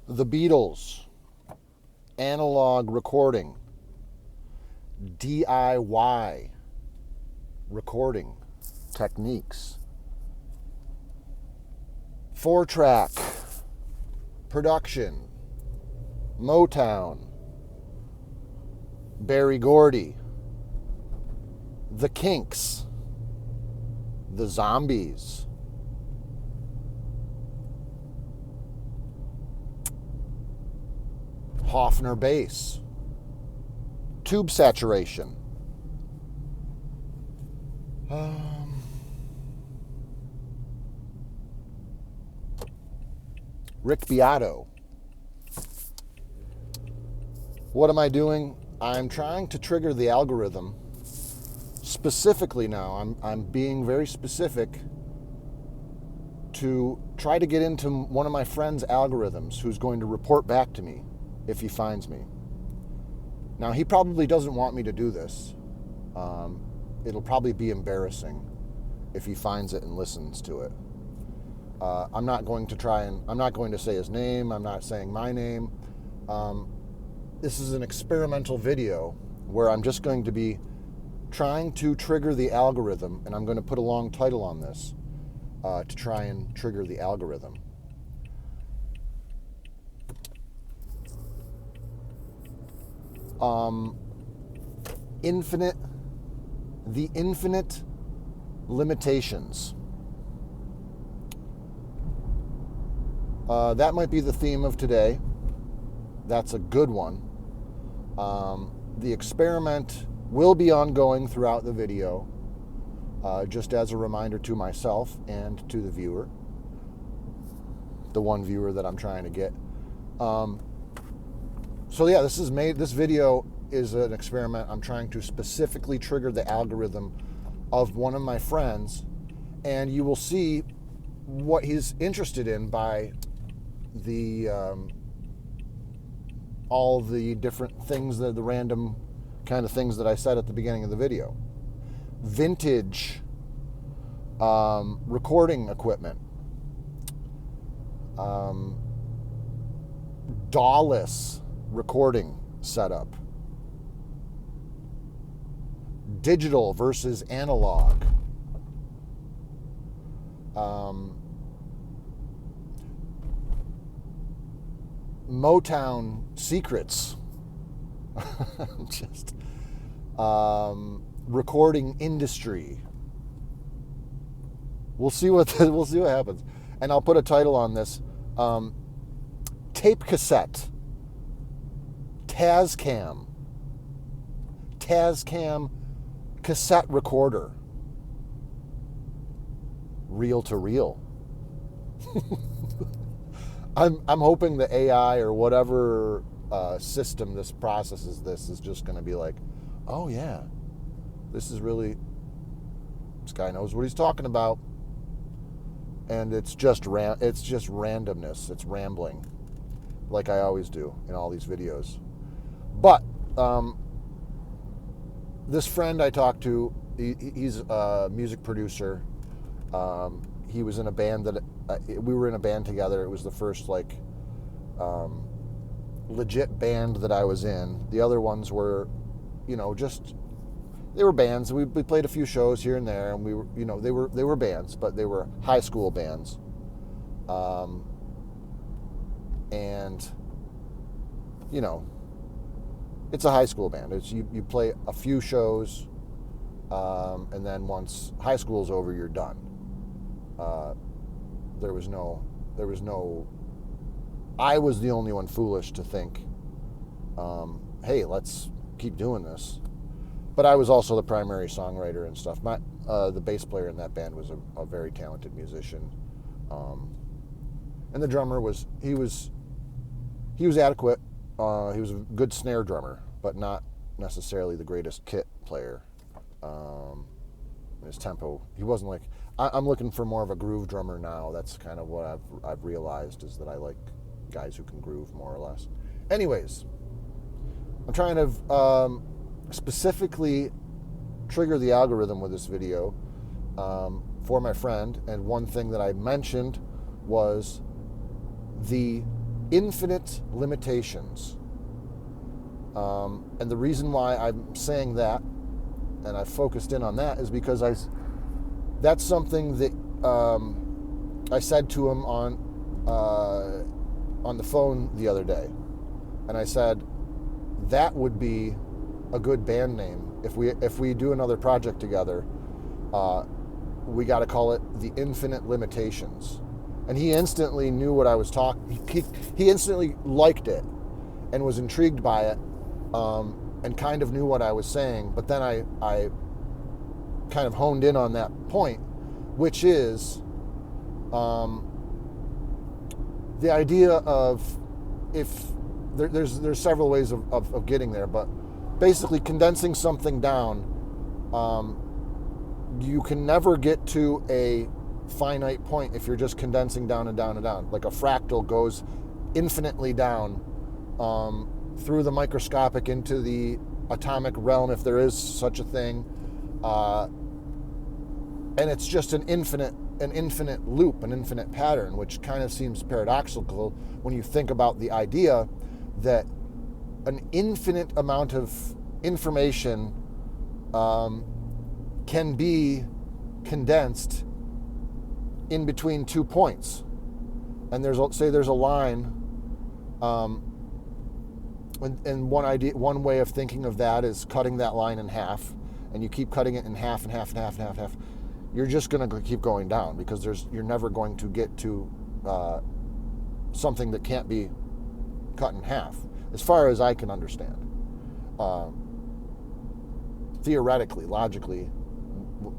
The Beatles, analog recording, DIY recording techniques, 4-track production, Motown, Berry Gordy, the Kinks, the Zombies, Hofner bass, tube saturation, Rick Beato. What am I doing? I'm trying to trigger the algorithm. Specifically now, I'm being very specific to try to get into one of my friend's algorithms who's going to report back to me if he finds me. Now, he probably doesn't want me to do this. It'll probably be embarrassing if he finds it and listens to it. I'm not going to say his name. I'm not saying my name. This is an experimental video where I'm just going to be trying to trigger the algorithm, and I'm going to put a long title on this to try and trigger the algorithm. The infinite limitations. That might be the theme of today. That's a good one. The experiment will be ongoing throughout the video, just as a reminder to myself and to the viewer, the one viewer that I'm trying to get. So yeah, this video is an experiment. I'm trying to specifically trigger the algorithm of one of my friends, and you will see what he's interested in by the all the different things, the random kind of things that I said at the beginning of the video. Vintage recording equipment, DAWLESS recording setup, digital versus analog, Motown secrets, just recording industry. We'll see what happens, and I'll put a title on this: tape cassette, Tascam cassette recorder, reel to reel. I'm hoping the AI or whatever system this processes this is just going to be like, oh yeah, this guy knows what he's talking about, and it's just randomness. It's rambling, like I always do in all these videos. But this friend I talked to, he's a music producer. He was in a band that we were in a band together. It was the first legit band that I was in. The other ones were, they were bands. We played a few shows here and there, and we were, they were bands, but they were high school bands. And it's a high school band. It's you play a few shows, and then once high school's over, you're done. I was the only one foolish to think, hey, let's keep doing this. But I was also the primary songwriter and stuff. The bass player in that band was a very talented musician. And the drummer was adequate. He was a good snare drummer, but not necessarily the greatest kit player. His tempo, he wasn't like, I'm looking for more of a groove drummer now. That's kind of what I've realized, is that I like guys who can groove more or less. Anyways, I'm trying to specifically trigger the algorithm with this video for my friend, and one thing that I mentioned was the infinite limitations. And the reason why I'm saying that, and I focused in on that, is because that's something that I said to him on the phone the other day. And I said, that would be a good band name. If we do another project together, we got to call it The Infinite Limitations. And he instantly knew what I was talking. He instantly liked it and was intrigued by it, and kind of knew what I was saying. But then I kind of honed in on that point, which is the idea of, if there's several ways of getting there, but basically condensing something down, you can never get to a finite point if you're just condensing down and down and down. Like a fractal goes infinitely down through the microscopic into the atomic realm, if there is such a thing, and it's just an infinite loop, an infinite pattern, which kind of seems paradoxical when you think about the idea that an infinite amount of information can be condensed in between 2 points. And there's a line, and one way of thinking of that is cutting that line in half, and you keep cutting it in half and half and half and half and half. You're just going to keep going down, because you're never going to get to something that can't be cut in half, as far as I can understand. Theoretically, logically,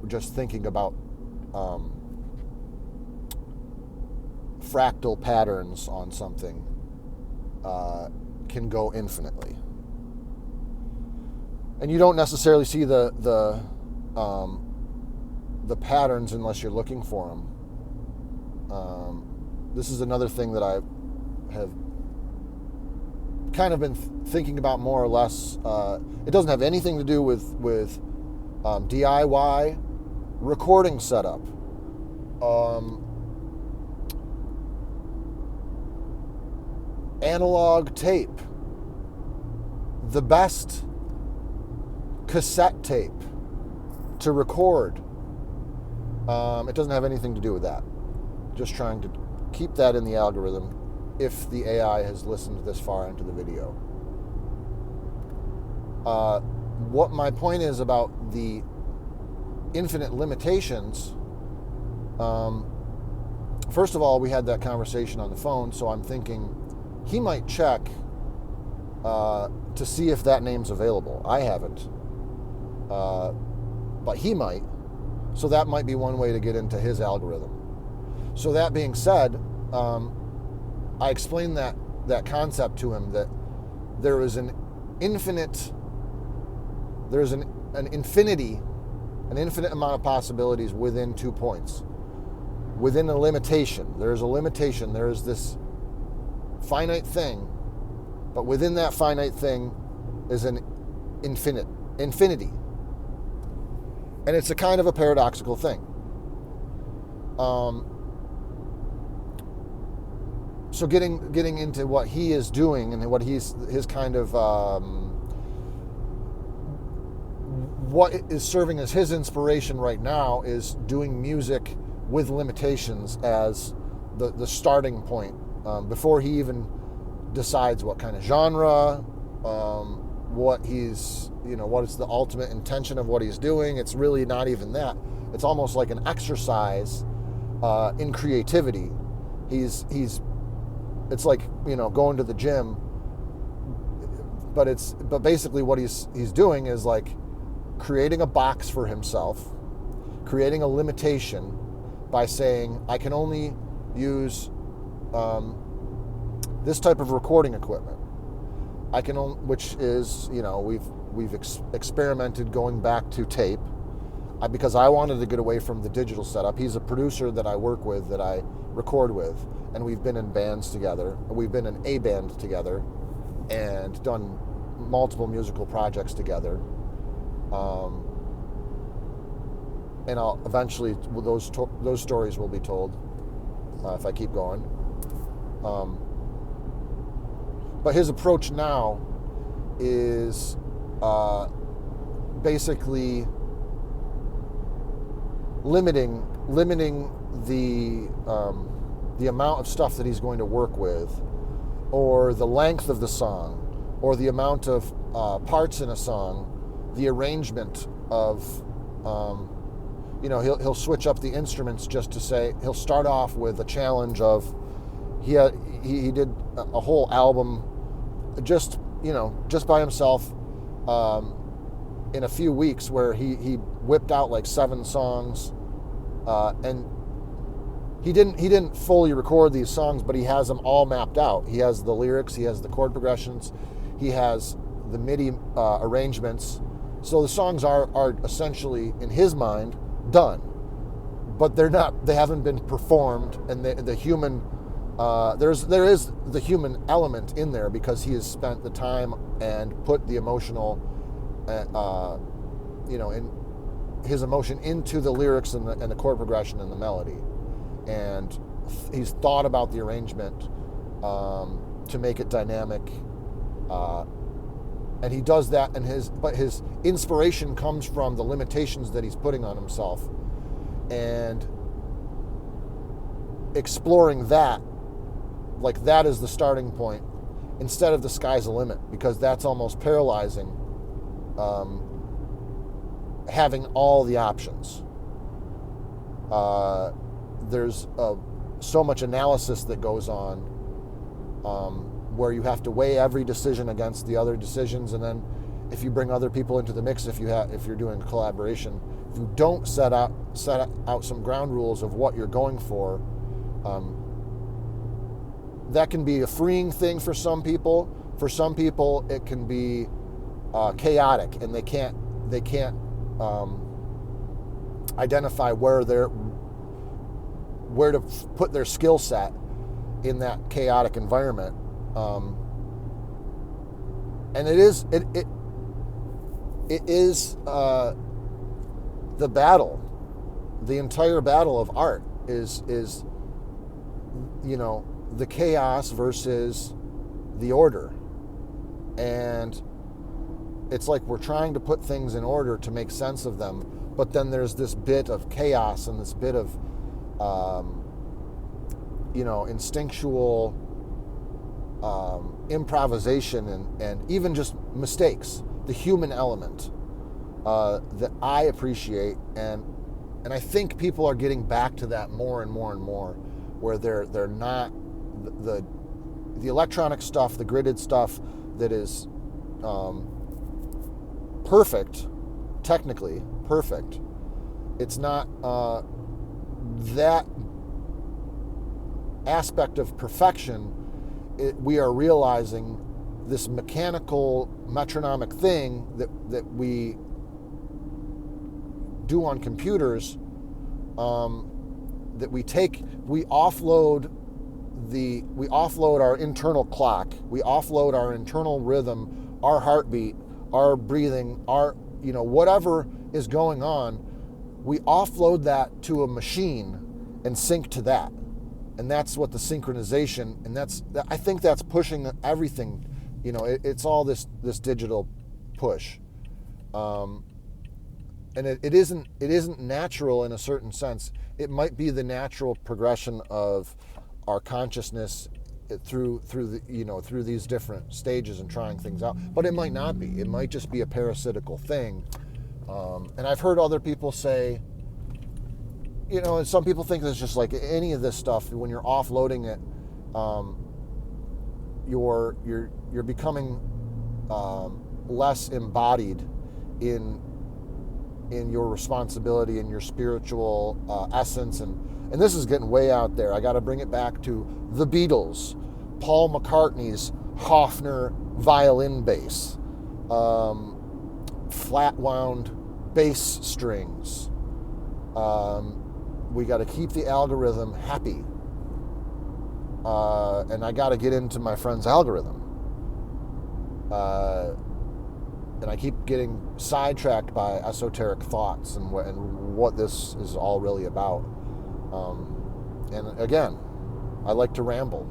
just thinking about fractal patterns on something can go infinitely, and you don't necessarily see the patterns unless you're looking for them. This is another thing that I have kind of been thinking about more or less. It doesn't have anything to do with DIY recording setup. Analog tape. The best cassette tape to record. It doesn't have anything to do with that. Just trying to keep that in the algorithm if the AI has listened this far into the video. What my point is about the infinite limitations, first of all, we had that conversation on the phone, so I'm thinking he might check to see if that name's available. I haven't. But he might. So that might be one way to get into his algorithm. So that being said, I explained that concept to him, that there is an infinite amount of possibilities within 2 points. Within a limitation. There's a limitation. There is this finite thing, but within that finite thing is an infinity. And it's a kind of a paradoxical thing. So getting into what he is doing and what his kind of what is serving as his inspiration right now is doing music with limitations as the starting point, before he even decides what kind of genre, what is the ultimate intention of what he's doing. It's really not even that. It's almost like an exercise in creativity. It's like, going to the gym, but basically what he's doing is like creating a box for himself, creating a limitation by saying, I can only use this type of recording equipment. Which is, we've experimented going back to tape, because I wanted to get away from the digital setup. He's a producer that I work with, that I record with, and we've been in bands together. We've been in a band together and done multiple musical projects together. And I'll eventually, those stories will be told if I keep going. But his approach now is basically limiting the amount of stuff that he's going to work with, or the length of the song, or the amount of parts in a song, the arrangement of, he'll switch up the instruments just to say, he'll start off with a challenge of, he did a whole album just by himself in a few weeks, where he whipped out like 7 songs, and he didn't fully record these songs, but he has them all mapped out. He has the lyrics, he has the chord progressions, he has the MIDI arrangements. So the songs are essentially, in his mind, done, but they haven't been performed, and the human there is the human element in there, because he has spent the time and put the emotional in his emotion into the lyrics and the chord progression and the melody, and he's thought about the arrangement to make it dynamic, and he does that. And his inspiration comes from the limitations that he's putting on himself, and exploring that, like that is the starting point, instead of the sky's the limit, because that's almost paralyzing, having all the options. There's so much analysis that goes on, where you have to weigh every decision against the other decisions, and then if you bring other people into the mix, if you're doing a collaboration, if you don't set out some ground rules of what you're going for, that can be a freeing thing for some people. For some people, it can be chaotic, and they can't identify where to put their skill set in that chaotic environment. And it is the battle. The entire battle of art is the chaos versus the order. And it's like we're trying to put things in order to make sense of them, but then there's this bit of chaos and this bit of instinctual improvisation and even just mistakes, the human element that I appreciate, and I think people are getting back to that more and more and more, where they're not the electronic stuff, the gridded stuff that is perfect, technically perfect. It's not that aspect of perfection. We are realizing this mechanical metronomic thing that we do on computers, that we offload our internal clock, we offload our internal rhythm, our heartbeat, our breathing, our whatever is going on, we offload that to a machine and sync to that. And that's what the synchronization, and I think that's pushing everything. It's all this digital push, and it isn't natural in a certain sense. It might be the natural progression of our consciousness through these different stages and trying things out, but it might not be. It might just be a parasitical thing. And I've heard other people say, and some people think it's just like any of this stuff. When you're offloading it, you're becoming less embodied in your responsibility and your spiritual essence. And this is getting way out there. I got to bring it back to the Beatles, Paul McCartney's Hofner violin bass, flat wound bass strings. We got to keep the algorithm happy. And I got to get into my friend's algorithm. And I keep getting sidetracked by esoteric thoughts and what this is all really about. And again, I like to ramble.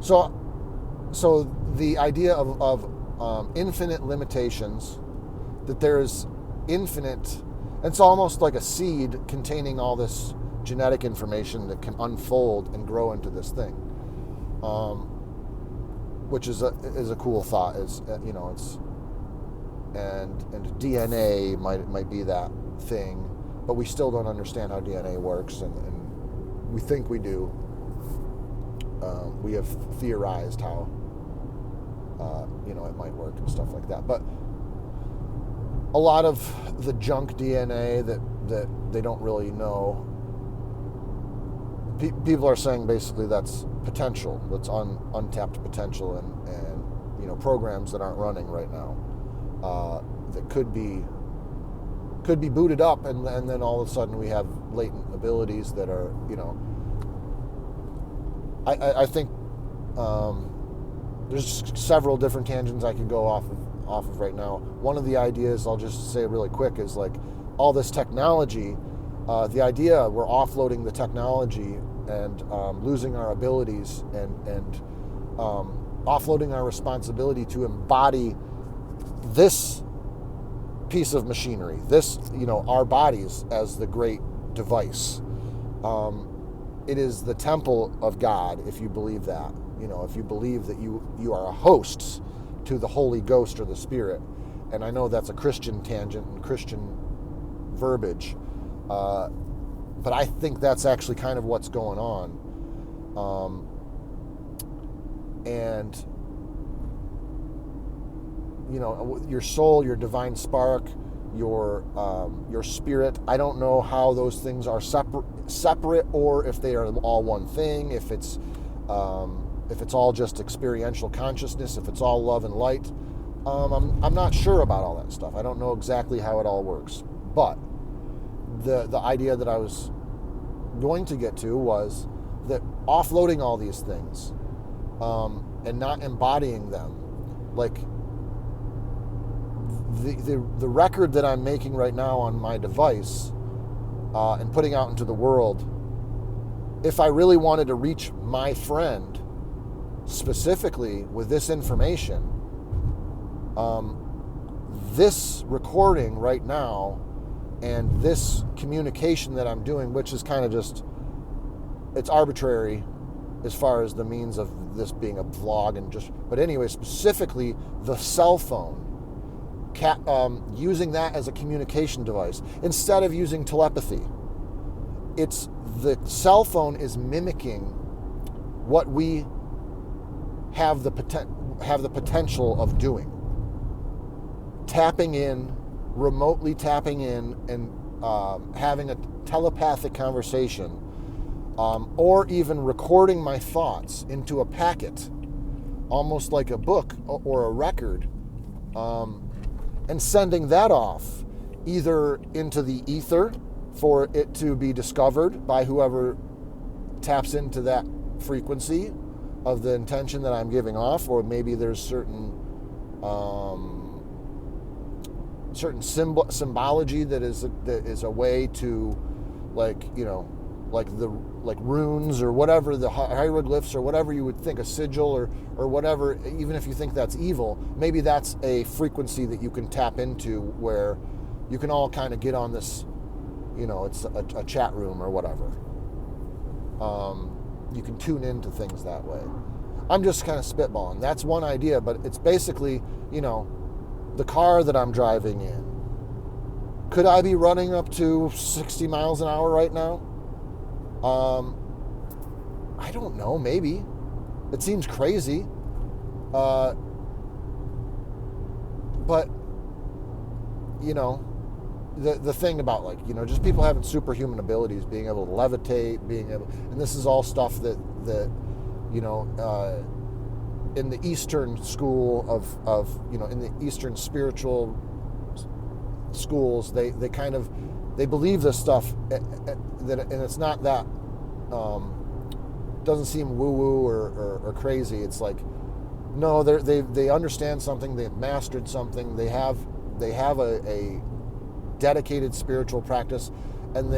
So the idea of infinite limitations, that there's infinite, it's almost like a seed containing all this genetic information that can unfold and grow into this thing, which is a cool thought. Is it's and DNA might be that thing, but we still don't understand how DNA works, and we think we do. We have theorized how it might work and stuff like that, but a lot of the junk DNA that they don't really know, people are saying basically that's potential, that's untapped potential, and programs that aren't running right now, that could be booted up, and then all of a sudden we have latent abilities that are, I think there's several different tangents I could go off of right now. One of the ideas, I'll just say really quick, is like all this technology, the idea we're offloading the technology and losing our abilities and offloading our responsibility to embody this piece of machinery, this, our bodies as the great device. It is the temple of God, if you believe that. If you believe that you are a host to the Holy Ghost or the Spirit. And I know that's a Christian tangent and Christian verbiage, but I think that's actually kind of what's going on. And your soul, your divine spark, your spirit, I don't know how those things are separate or if they are all one thing, if it's all just experiential consciousness, if it's all love and light. I'm not sure about all that stuff. I don't know exactly how it all works. But the idea that I was going to get to was that offloading all these things and not embodying them, like the record that I'm making right now on my device and putting out into the world, if I really wanted to reach my friend specifically with this information, this recording right now and this communication that I'm doing, which is kind of just, it's arbitrary as far as the means of this being a vlog and just, but anyway, specifically the cell phone, using that as a communication device instead of using telepathy. It's the cell phone is mimicking what we have the potential of doing. Remotely tapping in and having a telepathic conversation, or even recording my thoughts into a packet, almost like a book or a record, and sending that off either into the ether for it to be discovered by whoever taps into that frequency of the intention that I'm giving off, or maybe there's certain symbology that is a way to, like runes or whatever, the hieroglyphs or whatever you would think, a sigil or whatever, even if you think that's evil, maybe that's a frequency that you can tap into where you can all kind of get on this, it's a chat room or whatever. You can tune into things that way. I'm just kind of spitballing. That's one idea, but it's basically, the car that I'm driving in. Could I be running up to 60 miles an hour right now? I don't know, maybe. It seems crazy. But, the thing about, just people having superhuman abilities, being able to levitate, and this is all stuff that in the Eastern school of in the Eastern spiritual schools, they believe this stuff, and it's not that, doesn't seem woo-woo or crazy. It's like, no, they understand something, they've mastered something, they have a dedicated spiritual practice, and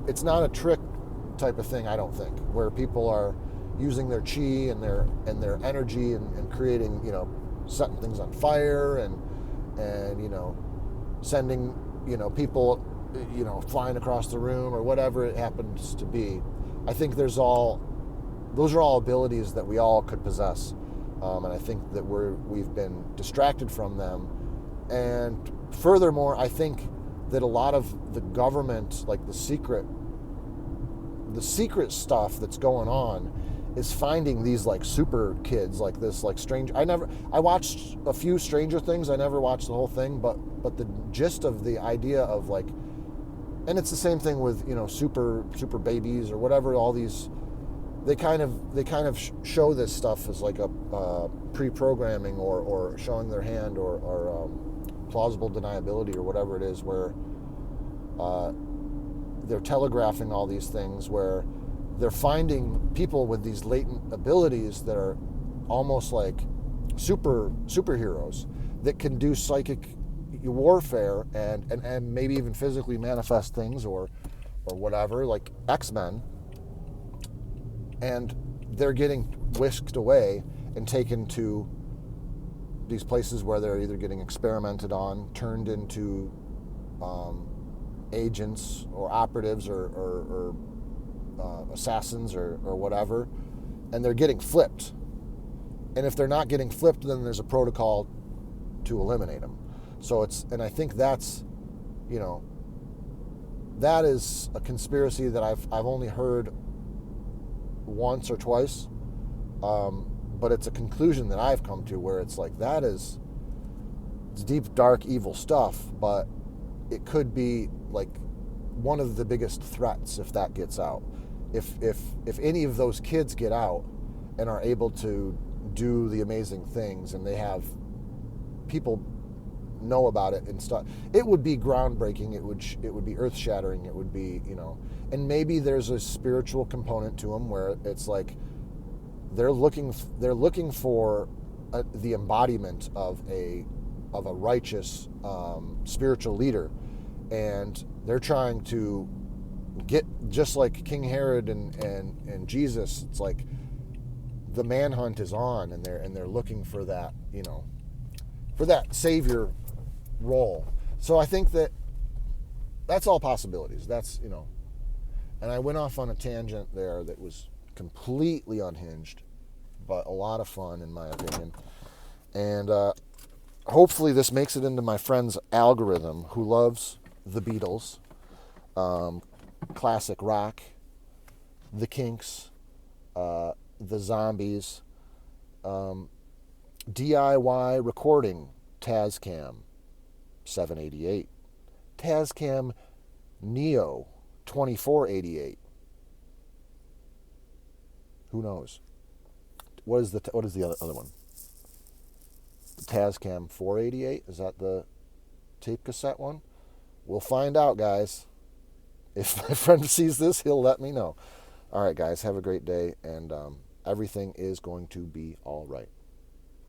it's not a trick type of thing, I don't think, where people are using their chi and their energy and creating, setting things on fire and sending, people, flying across the room or whatever it happens to be. I think those are all abilities that we all could possess, and I think that we've been distracted from them. And furthermore, I think that a lot of the government, like the secret stuff that's going on, is finding these like super kids like this, like strange. I watched a few Stranger Things. I never watched the whole thing, but the gist of the idea of like, and it's the same thing with super babies or whatever. All these, they kind of show this stuff as like a pre-programming or showing their hand or plausible deniability or whatever it is, where they're telegraphing all these things, where they're finding people with these latent abilities that are almost like superheroes that can do psychic warfare and maybe even physically manifest things or whatever, like X-Men. And they're getting whisked away and taken to these places where they're either getting experimented on, turned into agents or operatives or assassins or whatever, and they're getting flipped. And if they're not getting flipped, then there's a protocol to eliminate them. So and I think that's, that is a conspiracy that I've only heard once or twice, but it's a conclusion that I've come to where it's like, it's deep, dark, evil stuff, but it could be like one of the biggest threats if that gets out. If any of those kids get out and are able to do the amazing things, and they have people know about it and stuff, it would be groundbreaking. It would be earth shattering. It would be, and maybe there's a spiritual component to them where it's like they're looking for the embodiment of a righteous spiritual leader, and they're trying to get, just like King Herod and Jesus. It's like the manhunt is on, and they're looking for that, for that savior role. So I think that's all possibilities. That's, and I went off on a tangent there that was completely unhinged, but a lot of fun in my opinion. And hopefully this makes it into my friend's algorithm, who loves the Beatles, classic rock, the Kinks, the Zombies, DIY recording, Tascam 788, Tascam Neo 2488. Who knows? What is the other one? The Tascam 488? Is that the tape cassette one? We'll find out, guys. If my friend sees this, he'll let me know. All right, guys, have a great day, and everything is going to be all right.